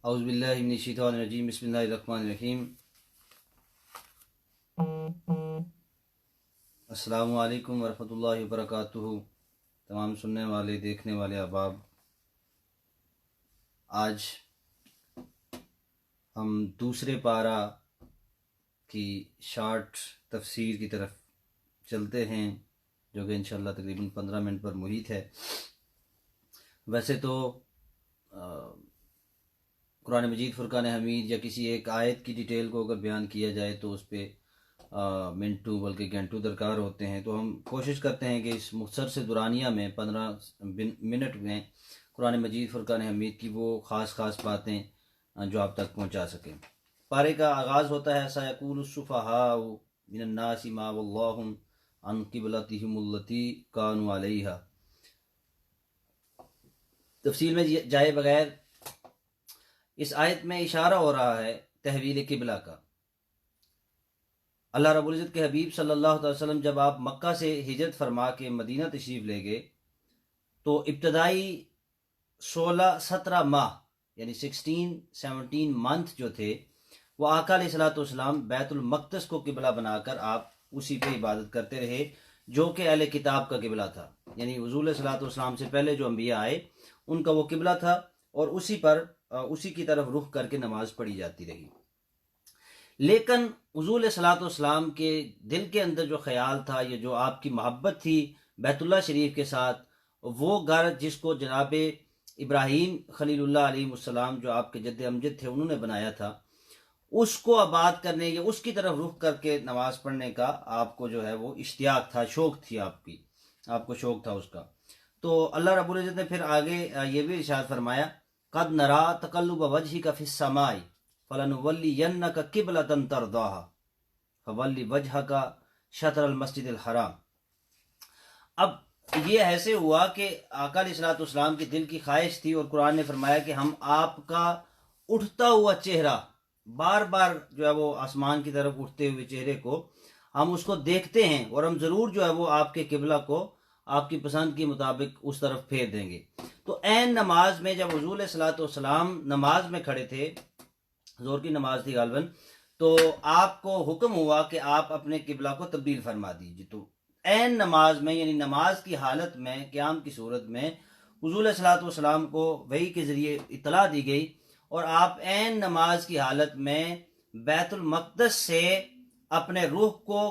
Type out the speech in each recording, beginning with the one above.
اعوذ باللہ من الشیطان الرجیم بسم اللہ الرحمن الرحیم السلام علیکم ورحمۃ اللہ وبرکاتہ۔ تمام سننے والے دیکھنے والے احباب، آج ہم دوسرے پارہ کی شارٹ تفسیر کی طرف چلتے ہیں، جو کہ انشاءاللہ تقریباً 15 منٹ پر محیط ہے۔ ویسے تو قرآن مجید فرقان حمید یا کسی ایک آیت کی ڈیٹیل کو اگر بیان کیا جائے تو اس پہ منٹوں بلکہ گھنٹوں درکار ہوتے ہیں، تو ہم کوشش کرتے ہیں کہ اس مختصر سے دورانیہ میں 15 منٹ میں قرآن مجید فرقان حمید کی وہ خاص باتیں جو آپ تک پہنچا سکیں۔ پارے کا آغاز ہوتا ہے سَيَقُولُ السُّفَهَاءُ مِنَ النَّاسِ مَا وَلَّاهُمْ عَنْ قِبْلَتِهِمُ الَّتِي كَانُوا عَلَيْهَا۔ تفصیل میں جائے بغیر اس آیت میں اشارہ ہو رہا ہے تحویل قبلہ کا۔ اللہ رب العزت کے حبیب صلی اللہ علیہ وسلم جب آپ مکہ سے ہجرت فرما کے مدینہ تشریف لے گئے تو ابتدائی 16-17 ماہ یعنی 16-17 منتھ جو تھے وہ آقا علیہ الصلوۃ والسلام بیت المقدس کو قبلہ بنا کر آپ اسی پہ عبادت کرتے رہے، جو کہ اہل کتاب کا قبلہ تھا، یعنی حضور علیہ الصلوۃ والسلام سے پہلے جو انبیاء آئے ان کا وہ قبلہ تھا، اور اسی کی طرف رخ کر کے نماز پڑھی جاتی رہی۔ لیکن حضور علیہ الصلوۃ والسلام کے دل کے اندر جو خیال تھا، یہ جو آپ کی محبت تھی بیت اللہ شریف کے ساتھ، وہ گھر جس کو جناب ابراہیم خلیل اللہ علیہ السلام جو آپ کے جد امجد تھے انہوں نے بنایا تھا، اس کو آباد کرنے یا اس کی طرف رخ کر کے نماز پڑھنے کا آپ کو جو ہے وہ اشتیاق تھا، شوق تھی آپ کو شوق تھا اس کا۔ تو اللہ رب العزت نے پھر آگے یہ بھی ارشاد فرمایا قد نرا تقلب وجهك في السماء فلنولينك قبلة ترضاها فول وجهك شطر المسجد الحرام۔ اب یہ ایسے ہوا کہ آقا علیہ الصلوۃ والسلام کے دل کی خواہش تھی، اور قرآن نے فرمایا کہ ہم آپ کا اٹھتا ہوا چہرہ، بار بار جو ہے وہ آسمان کی طرف اٹھتے ہوئے چہرے کو ہم اس کو دیکھتے ہیں، اور ہم ضرور جو ہے وہ آپ کے قبلہ کو آپ کی پسند کے مطابق اس طرف پھیر دیں گے۔ تو عین نماز میں جب حضور علیہ الصلوۃ والسلام نماز میں کھڑے تھے، ظہر کی نماز تھی غالباً، تو آپ کو حکم ہوا کہ آپ اپنے قبلہ کو تبدیل فرما دیجیے۔ تو عین نماز میں یعنی نماز کی حالت میں قیام کی صورت میں حضور علیہ الصلوۃ والسلام کو وحی کے ذریعے اطلاع دی گئی، اور آپ عین نماز کی حالت میں بیت المقدس سے اپنے روح کو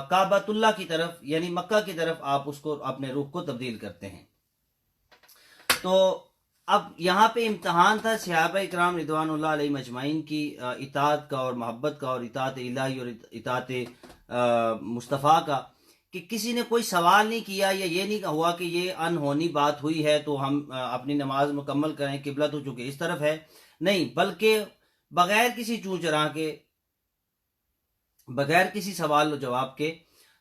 کعبۃ اللہ کی طرف یعنی مکہ کی طرف آپ اس کو اپنے روح کو تبدیل کرتے ہیں۔ تو اب یہاں پہ امتحان تھا صحابہ اکرام رضوان اللہ علیہ مجمعین کی اطاعت کا اور محبت کا، اور اطاعت الہی اور اطاعت مصطفیٰ کا، کہ کسی نے کوئی سوال نہیں کیا یا یہ نہیں ہوا کہ یہ انہونی بات ہوئی ہے تو ہم اپنی نماز مکمل کریں، قبلہ تو چونکہ اس طرف ہے، نہیں، بلکہ بغیر کسی چوں چراں کے، بغیر کسی سوال و جواب کے،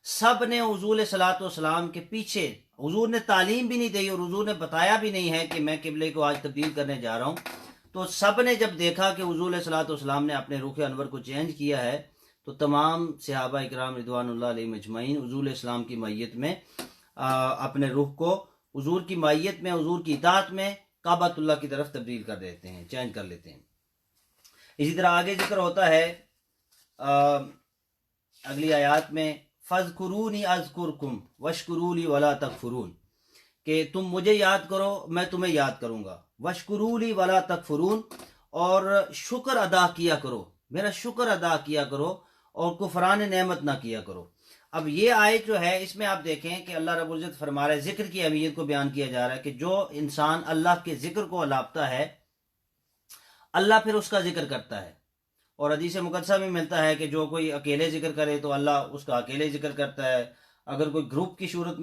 سب نے حضور علیہ الصلوۃ والسلام کے پیچھے، حضور نے تعلیم بھی نہیں دی اور حضور نے بتایا بھی نہیں ہے کہ میں قبلے کو آج تبدیل کرنے جا رہا ہوں، تو سب نے جب دیکھا کہ حضور علیہ الصلوۃ والسلام نے اپنے رخ انور کو چینج کیا ہے، تو تمام صحابہ اکرام رضوان اللہ علیہ مجمعین حضور علیہ السلام کی معیت میں اپنے رخ کو حضور کی معیت میں، حضور کی اطاعت میں کعبۃ اللہ کی طرف تبدیل کر دیتے ہیں، چینج کر لیتے ہیں۔ اسی طرح آگے ذکر ہوتا ہے اگلی آیات میں فَاذْكُرُونِي أَذْكُرْكُمْ وَاشْكُرُوا لِي وَلَا تَكْفُرُونَ، کہ تم مجھے یاد کرو میں تمہیں یاد کروں گا، وَاشْكُرُوا لِي وَلَا تَكْفُرُونَ، اور شکر ادا کیا کرو، میرا شکر ادا کیا کرو اور کفران نعمت نہ کیا کرو۔ اب یہ آیت جو ہے اس میں آپ دیکھیں کہ اللہ رب العزت فرما رہا ہے، ذکر کی اہمیت کو بیان کیا جا رہا ہے کہ جو انسان اللہ کے ذکر کو الاپتا ہے اللہ پھر اس کا ذکر کرتا ہے، اور حدیث مقدسہ میں ملتا ہے کہ جو کوئی اکیلے ذکر کرے تو اللہ اس کا اکیلے ذکر کرتا ہے، اگر کوئی گروپ کی صورت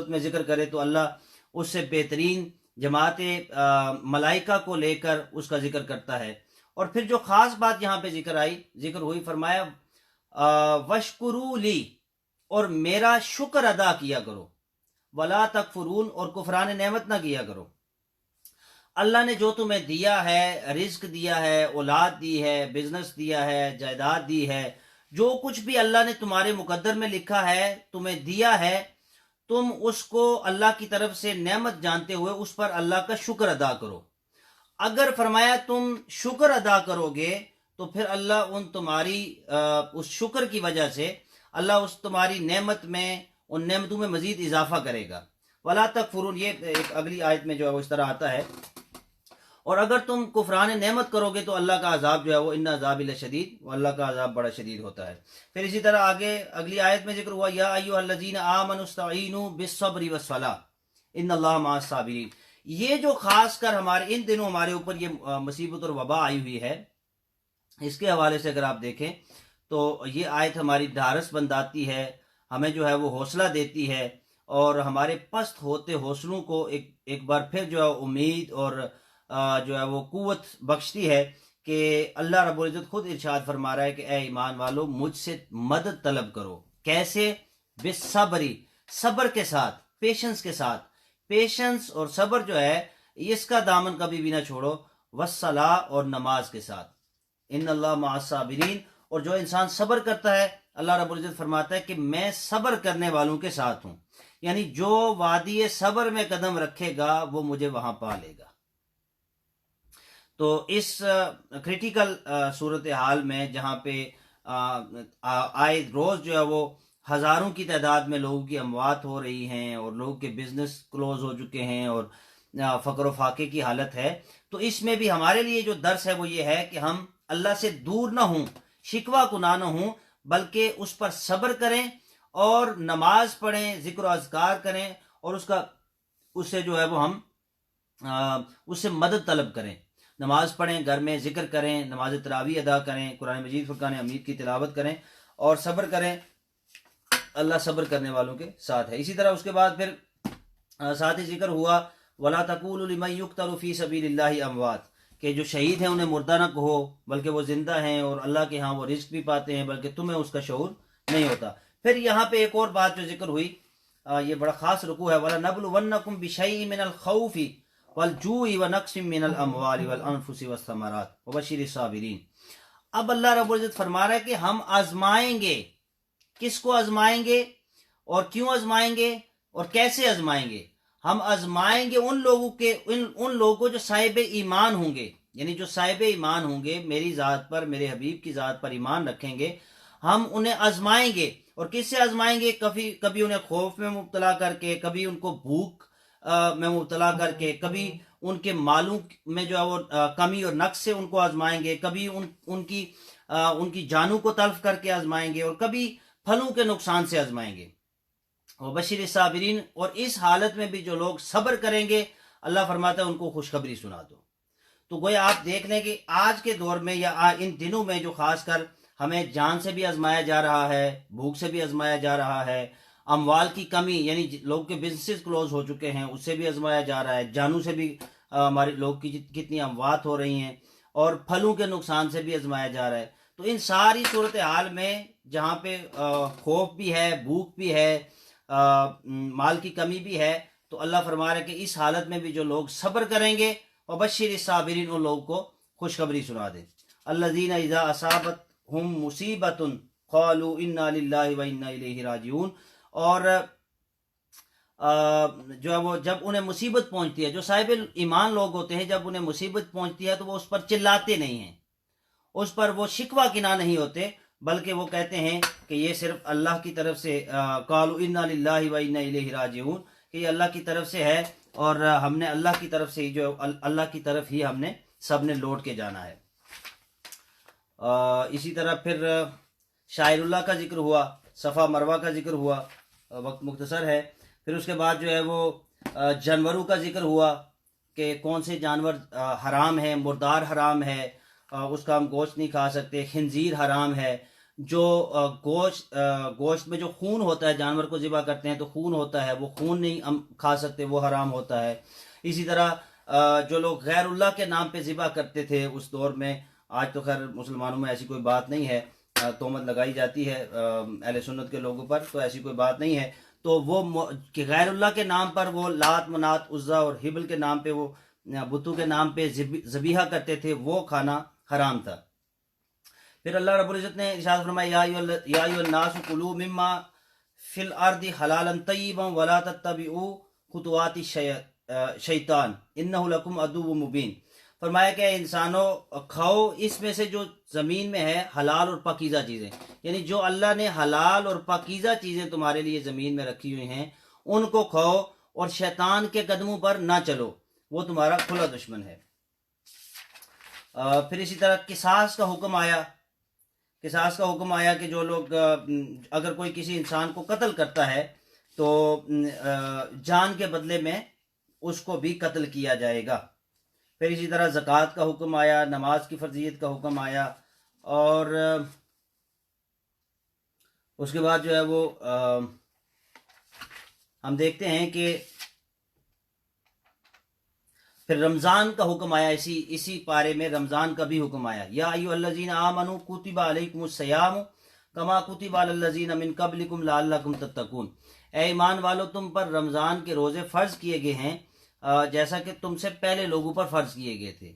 میں ذکر کرے تو اللہ اس سے بہترین جماعت ملائکہ کو لے کر اس کا ذکر کرتا ہے۔ اور پھر جو خاص بات یہاں پہ ذکر ہوئی، فرمایا وَاشْكُرُوا لِي، اور میرا شکر ادا کیا کرو، وَلَا تَكْفُرُونَ، اور کفران نعمت نہ کیا کرو۔ اللہ نے جو تمہیں دیا ہے، رزق دیا ہے، اولاد دی ہے، بزنس دیا ہے، جائیداد دی ہے، جو کچھ بھی اللہ نے تمہارے مقدر میں لکھا ہے تمہیں دیا ہے، تم اس کو اللہ کی طرف سے نعمت جانتے ہوئے اس پر اللہ کا شکر ادا کرو۔ اگر فرمایا تم شکر ادا کرو گے تو پھر اللہ تمہاری اس شکر کی وجہ سے اللہ اس تمہاری نعمت میں ان نعمتوں میں مزید اضافہ کرے گا. ولا تکفرون، یہ ایک اگلی آیت میں جو ہے وہ اس طرح آتا ہے. اور اگر تم کفران نعمت کرو گے تو اللہ کا عذاب جو ہے وہ ان عذاب لشدید، وہ اللہ کا عذاب بڑا شدید ہوتا ہے. پھر اسی طرح آگے اگلی آیت میں ذکر ہوا یا ایھا الذین آمنوا استعینوا بالصبر والصلاۃ ان اللہ مع الصابرین. یہ جو خاص کر ہمارے ان دنوں ہمارے اوپر یہ مصیبت اور وبا آئی ہوئی ہے، اس کے حوالے سے اگر آپ دیکھیں تو یہ آیت ہماری ڈھارس بنداتی ہے، ہمیں جو ہے وہ حوصلہ دیتی ہے، اور ہمارے پست ہوتے حوصلوں کو ایک بار پھر جو ہے امید اور جو ہے وہ قوت بخشتی ہے کہ اللہ رب العزت خود ارشاد فرما رہا ہے کہ اے ایمان والو مجھ سے مدد طلب کرو. کیسے؟ بالصبری، صبر کے ساتھ، پیشنس کے ساتھ. پیشنس اور صبر جو ہے اس کا دامن کبھی بھی نہ چھوڑو. والصلاۃ، اور نماز کے ساتھ. ان اللہ مع الصابرین، اور جو انسان صبر کرتا ہے اللہ رب العزت فرماتا ہے کہ میں صبر کرنے والوں کے ساتھ ہوں. یعنی جو وادی صبر میں قدم رکھے گا وہ مجھے وہاں پا لے گا. تو اس کریٹیکل صورتحال میں جہاں پہ آئے روز جو ہے وہ ہزاروں کی تعداد میں لوگوں کی اموات ہو رہی ہیں اور لوگوں کے بزنس کلوز ہو چکے ہیں اور فقر و فاقے کی حالت ہے، تو اس میں بھی ہمارے لیے جو درس ہے وہ یہ ہے کہ ہم اللہ سے دور نہ ہوں، شکوہ کناہ نہ ہوں، بلکہ اس پر صبر کریں اور نماز پڑھیں، ذکر و اذکار کریں، اور اس سے جو ہے وہ ہم اس سے مدد طلب کریں. نماز پڑھیں، گھر میں ذکر کریں، نماز تراویح ادا کریں، قرآن مجید فرقان حمید کی تلاوت کریں اور صبر کریں. اللہ صبر کرنے والوں کے ساتھ ہے. اسی طرح اس کے بعد پھر ساتھ ہی ذکر ہوا وَلَا تَقُولُوا لِمَن يُقْتَلُ فِي سَبِيلِ اللَّهِ أَمْوَاتٌ، کہ جو شہید ہیں انہیں مردہ نہ کہو بلکہ وہ زندہ ہیں اور اللہ کے ہاں وہ رزق بھی پاتے ہیں، بلکہ تمہیں اس کا شعور نہیں ہوتا. پھر یہاں پہ ایک اور بات جو ذکر ہوئی، یہ بڑا خاص رکوع ہے. وَلَنَبْلُوَنَّكُمْ بِشَيْءٍ مِّنَ الْخَوْفِ وَالْجُوعِ وَنَقْصٍ مِّنَ الْأَمْوَالِ وَالْأَنفُسِ وَالثَّمَرَاتِ وَبَشِّرِ الصَّابِرِينَ. اب اللہ رب العزت فرما رہا ہے کہ ہم آزمائیں گے. کس کو آزمائیں گے اور کیوں آزمائیں گے اور کیسے آزمائیں گے؟ ہم آزمائیں گے ان لوگوں کو جو صاحب ایمان ہوں گے، یعنی جو صاحب ایمان ہوں گے، میری ذات پر، میرے حبیب کی ذات پر ایمان رکھیں گے، ہم انہیں آزمائیں گے. اور کس سے آزمائیں گے؟ کبھی انہیں خوف میں مبتلا کر کے، کبھی ان کو بھوک میں مبتلا کر کے، کبھی ان کے مالوں میں جو ہے وہ کمی اور نقص سے ان کو آزمائیں گے، کبھی ان کی جانوں کو تلف کر کے آزمائیں گے، اور کبھی پھلوں کے نقصان سے آزمائیں گے. وبشر الصابرین، اور اس حالت میں بھی جو لوگ صبر کریں گے اللہ فرماتا ہے ان کو خوشخبری سنا دو. تو گویا آپ دیکھ لیں کہ آج کے دور میں یا ان دنوں میں جو خاص کر ہمیں جان سے بھی آزمایا جا رہا ہے، بھوک سے بھی آزمایا جا رہا ہے، اموال کی کمی یعنی لوگ کے بزنسز کلوز ہو چکے ہیں اس سے بھی آزمایا جا رہا ہے، جانوں سے بھی ہمارے لوگ کی کتنی اموات ہو رہی ہیں، اور پھلوں کے نقصان سے بھی آزمایا جا رہا ہے. تو ان ساری صورتحال میں جہاں پہ خوف بھی ہے، بھوک بھی ہے، مال کی کمی بھی ہے، تو اللہ فرما رہا ہے کہ اس حالت میں بھی جو لوگ صبر کریں گے وبشر الصابرین، ان لوگوں کو خوشخبری سنا دے. الذین اذا اصابتہم مصیبۃ قالوا انا للہ وانا الیہ راجعون. اور جو ہے وہ جب انہیں مصیبت پہنچتی ہے، جو صاحب ایمان لوگ ہوتے ہیں، جب انہیں مصیبت پہنچتی ہے تو وہ اس پر چلاتے نہیں ہیں، اس پر وہ شکوہ کناہ نہیں ہوتے، بلکہ وہ کہتے ہیں کہ یہ صرف اللہ کی طرف سے قالوا انا للہ وانا الیہ راجعون، کہ یہ اللہ کی طرف سے ہے اور ہم نے اللہ کی طرف سے جو اللہ کی طرف ہی ہم نے سب نے لوٹ کے جانا ہے. اسی طرح پھر شاعر اللہ کا ذکر ہوا، صفا مروہ کا ذکر ہوا، وقت مختصر ہے. پھر اس کے بعد جو ہے وہ جانوروں کا ذکر ہوا کہ کون سے جانور حرام ہیں. مردار حرام ہے، اس کا ہم گوشت نہیں کھا سکتے. خنزیر حرام ہے، جو گوشت میں جو خون ہوتا ہے، جانور کو ذبح کرتے ہیں تو خون ہوتا ہے، وہ خون نہیں ہم کھا سکتے، وہ حرام ہوتا ہے. اسی طرح جو لوگ غیر اللہ کے نام پہ ذبح کرتے تھے اس دور میں، آج تو خیر مسلمانوں میں ایسی کوئی بات نہیں ہے، تہمت لگائی جاتی ہے اہل سنت کے لوگوں پر، تو ایسی کوئی بات نہیں ہے. تو وہ کہ غیر اللہ کے نام پر وہ لات منات عزا اور حبل کے نام پہ وہ بتوں کے نام پہ ذبیحہ کرتے تھے، وہ کھانا حرام تھا. پھر اللہ رب العزت نے ارشاد فرمایا یا ایھا الناس کلوا مما فی الارض حلالا طیبا ولا تتبعوا خطوات الشیطان انہ لکم عدو مبین. فرمایا کہ انسانوں کھاؤ اس میں سے جو زمین میں ہے حلال اور پاکیزہ چیزیں، یعنی جو اللہ نے حلال اور پاکیزہ چیزیں تمہارے لیے زمین میں رکھی ہوئی ہیں ان کو کھاؤ، اور شیطان کے قدموں پر نہ چلو، وہ تمہارا کھلا دشمن ہے۔ پھر اسی طرح قصاص کا حکم آیا، قصاص کا حکم آیا کہ جو لوگ اگر کوئی کسی انسان کو قتل کرتا ہے تو جان کے بدلے میں اس کو بھی قتل کیا جائے گا۔ پھر اسی طرح زکوٰۃ کا حکم آیا، نماز کی فرضیت کا حکم آیا، اور اس کے بعد جو ہے وہ ہم دیکھتے ہیں کہ پھر رمضان کا حکم آیا، اسی پارے میں رمضان کا بھی حکم آیا، یا ایھا الذین آمنوا کتب علیکم الصیام کما کتب علی الذین من قبلکم لعلکم تتقون، اے ایمان والو تم پر رمضان کے روزے فرض کیے گئے ہیں جیسا کہ تم سے پہلے لوگوں پر فرض کیے گئے تھے۔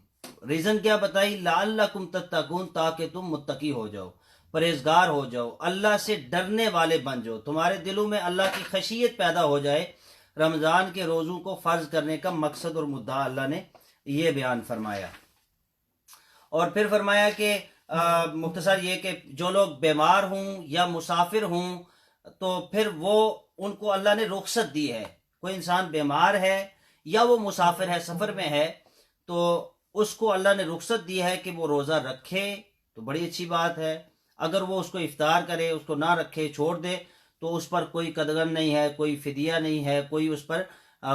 ریزن کیا بتائی؟ لعلکم تتقون، تاکہ تم متقی ہو جاؤ، پرہیزگار ہو جاؤ، اللہ سے ڈرنے والے بن جاؤ، تمہارے دلوں میں اللہ کی خشیت پیدا ہو جائے۔ رمضان کے روزوں کو فرض کرنے کا مقصد اور مدعا اللہ نے یہ بیان فرمایا۔ اور پھر فرمایا کہ مختصر یہ کہ جو لوگ بیمار ہوں یا مسافر ہوں تو پھر وہ ان کو اللہ نے رخصت دی ہے، کوئی انسان بیمار ہے یا وہ مسافر ہے، سفر میں ہے، تو اس کو اللہ نے رخصت دی ہے کہ وہ روزہ رکھے، تو بڑی اچھی بات ہے۔ اگر وہ اس کو افطار کرے، اس کو نہ رکھے، چھوڑ دے، تو اس پر کوئی قدغن نہیں ہے، کوئی فدیہ نہیں ہے، کوئی اس پر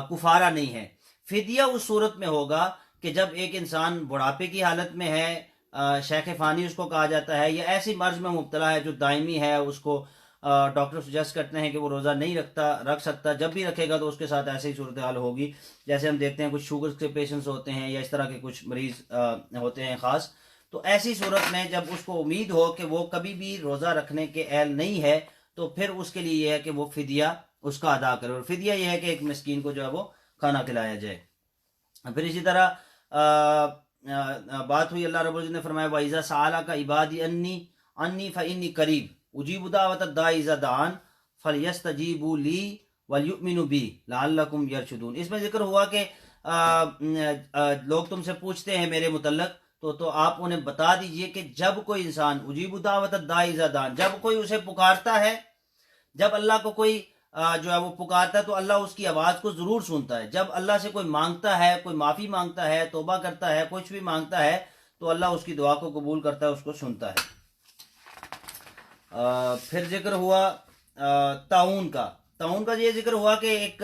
کفارہ نہیں ہے۔ فدیہ اس صورت میں ہوگا کہ جب ایک انسان بڑھاپے کی حالت میں ہے، شیخ فانی اس کو کہا جاتا ہے، یا ایسی مرض میں مبتلا ہے جو دائمی ہے، اس کو ڈاکٹر سجیسٹ کرتے ہیں کہ وہ روزہ نہیں رکھ سکتا، جب بھی رکھے گا تو اس کے ساتھ ایسے ہی صورتحال ہوگی۔ جیسے ہم دیکھتے ہیں کچھ شوگر کے پیشنٹس ہوتے ہیں یا اس طرح کے کچھ مریض ہوتے ہیں خاص، تو ایسی صورت میں جب اس کو امید ہو کہ وہ کبھی بھی روزہ رکھنے کے اہل نہیں ہے تو پھر اس کے لیے یہ ہے کہ وہ فدیہ اس کا ادا کرے، اور فدیہ یہ ہے کہ ایک مسکین کو جو ہے وہ کھانا کھلایا جائے۔ پھر اسی طرح بات ہوئی، اللہ رب العزت نے فرمایا وَإِذَا سَأَلَكَ عِبَادِي عَنِّي فَإِنِّي قَرِيبٌ أُجِيبُ دَعْوَةَ الدَّاعِ إِذَا دَعَانِ فَلْيَسْتَجِيبُوا لِي وَلْيُؤْمِنُوا بِي لَعَلَّكُمْ يَرْشُدُونَ۔ اس میں ذکر ہوا کہ لوگ تم سے پوچھتے ہیں میرے متعلق، تو آپ انہیں بتا دیجئے کہ جب کوئی انسان اجیب دعوت الداعی اذا دعان، جب کوئی اسے پکارتا ہے، جب اللہ کو کوئی جو ہے وہ پکارتا ہے تو اللہ اس کی آواز کو ضرور سنتا ہے۔ جب اللہ سے کوئی مانگتا ہے، کوئی معافی مانگتا ہے، توبہ کرتا ہے، کچھ بھی مانگتا ہے، تو اللہ اس کی دعا کو قبول کرتا ہے، اس کو سنتا ہے۔ پھر ذکر ہوا طاعون کا یہ ذکر ہوا کہ ایک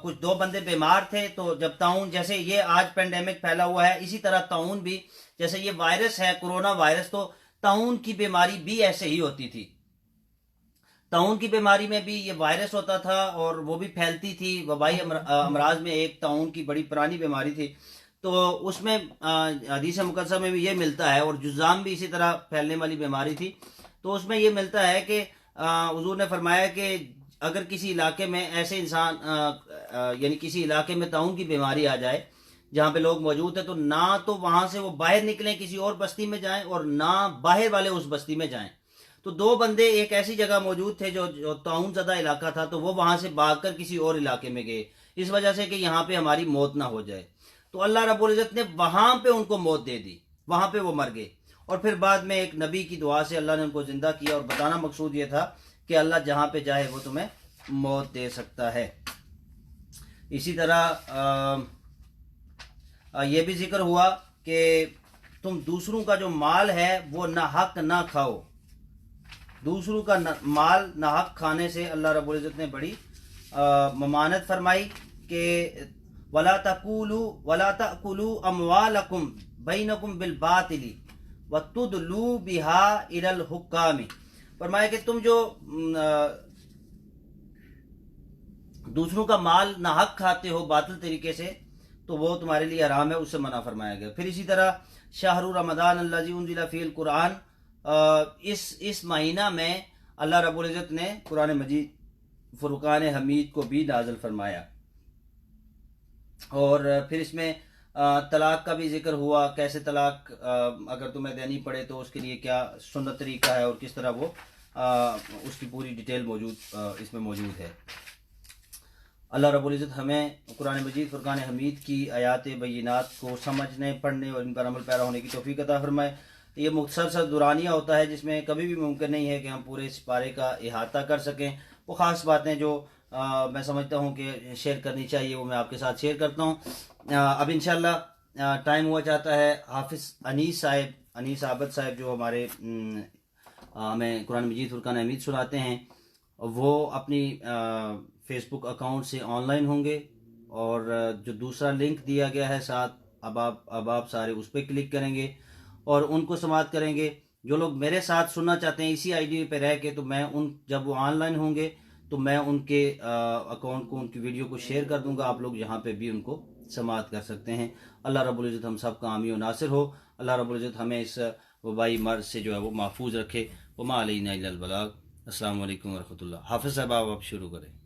کچھ دو بندے بیمار تھے، تو جب طاعون، جیسے یہ آج پینڈیمک پھیلا ہوا ہے، اسی طرح طاعون بھی، جیسے یہ وائرس ہے کرونا وائرس، تو طاعون کی بیماری بھی ایسے ہی ہوتی تھی۔ طاعون کی بیماری میں بھی یہ وائرس ہوتا تھا اور وہ بھی پھیلتی تھی، وبائی امراض میں ایک طاعون کی بڑی پرانی بیماری تھی، تو اس میں حدیث مقدسہ میں بھی یہ ملتا ہے، اور جذام بھی اسی طرح پھیلنے والی بیماری تھی، تو اس میں یہ ملتا ہے کہ حضور نے فرمایا کہ اگر کسی علاقے میں ایسے انسان یعنی کسی علاقے میں طاعون کی بیماری آ جائے جہاں پہ لوگ موجود ہیں، تو نہ تو وہاں سے وہ باہر نکلیں کسی اور بستی میں جائیں، اور نہ باہر والے اس بستی میں جائیں۔ تو دو بندے ایک ایسی جگہ موجود تھے جو طاعون زدہ علاقہ تھا، تو وہ وہاں سے بھاگ کر کسی اور علاقے میں گئے، اس وجہ سے کہ یہاں پہ ہماری موت نہ ہو جائے، تو اللہ رب العزت نے وہاں پہ ان کو موت دے دی، وہاں پہ وہ مر گئے، اور پھر بعد میں ایک نبی کی دعا سے اللہ نے ان کو زندہ کیا، اور بتانا مقصود یہ تھا کہ اللہ جہاں پہ چاہے وہ تمہیں موت دے سکتا ہے۔ اسی طرح یہ بھی ذکر ہوا کہ تم دوسروں کا جو مال ہے وہ نہ حق نہ کھاؤ، دوسروں کا مال نہ حق کھانے سے اللہ رب العزت نے بڑی ممانعت فرمائی کہ وَلَا تَأْكُلُوا أَمْوَالَكُمْ بَيْنَكُمْ بِالْبَاطِلِ وَتُدْلُوا بِهَا إِلَى الْحُكَّامِ، فرمایا کہ تم جو دوسروں کا مال نہ حق کھاتے ہو باطل طریقے سے، تو وہ تمہارے لیے حرام ہے، اس سے منع فرمایا گیا۔ پھر اسی طرح شہر رمضان الذی انزل فیہ القرآن، اس مہینہ میں اللہ رب العزت نے قرآن مجید فرقان حمید کو بھی نازل فرمایا۔ اور پھر اس میں طلاق کا بھی ذکر ہوا، کیسے طلاق اگر تمہیں دینی پڑے تو اس کے لیے کیا سنت طریقہ ہے، اور کس طرح وہ اس کی پوری ڈیٹیل اس میں موجود ہے۔ اللہ رب العزت ہمیں قرآن مجید فرقان حمید کی آیات بینات کو سمجھنے پڑھنے اور ان پر عمل پیرا ہونے کی توفیق عطا فرمائے. یہ مختصر سا دورانیہ ہوتا ہے جس میں کبھی بھی ممکن نہیں ہے کہ ہم پورے سپارے کا احاطہ کر سکیں. وہ خاص باتیں جو میں سمجھتا ہوں کہ شیئر کرنی چاہیے وہ میں آپ کے ساتھ شیئر کرتا ہوں. اب انشاءاللہ ٹائم ہوا چاہتا ہے حافظ انیس عابد صاحب جو ہمارے ہمیں قرآن مجید فرقان حمید سناتے ہیں وہ اپنی فیس بک اکاؤنٹ سے آن لائن ہوں گے اور جو دوسرا لنک دیا گیا ہے ساتھ اب آپ سارے اس پہ کلک کریں گے اور ان کو سماعت کریں گے. جو لوگ میرے ساتھ سننا چاہتے ہیں اسی آئی ڈی پہ رہ کے تو میں جب وہ آن لائن ہوں گے تو میں ان کے اکاؤنٹ کو ان کی ویڈیو کو شیئر کر دوں گا. آپ لوگ یہاں پہ بھی ان کو سماعت کر سکتے ہیں. اللہ رب العزت ہم سب کا حامی و ناصر ہو. اللہ رب العزت ہمیں اس وبائی مرض سے جو ہے وہ محفوظ رکھے. وما علینا الا البلاغ. السلام علیکم ورحمۃ اللہ. حافظ صاحب آپ شروع کریں.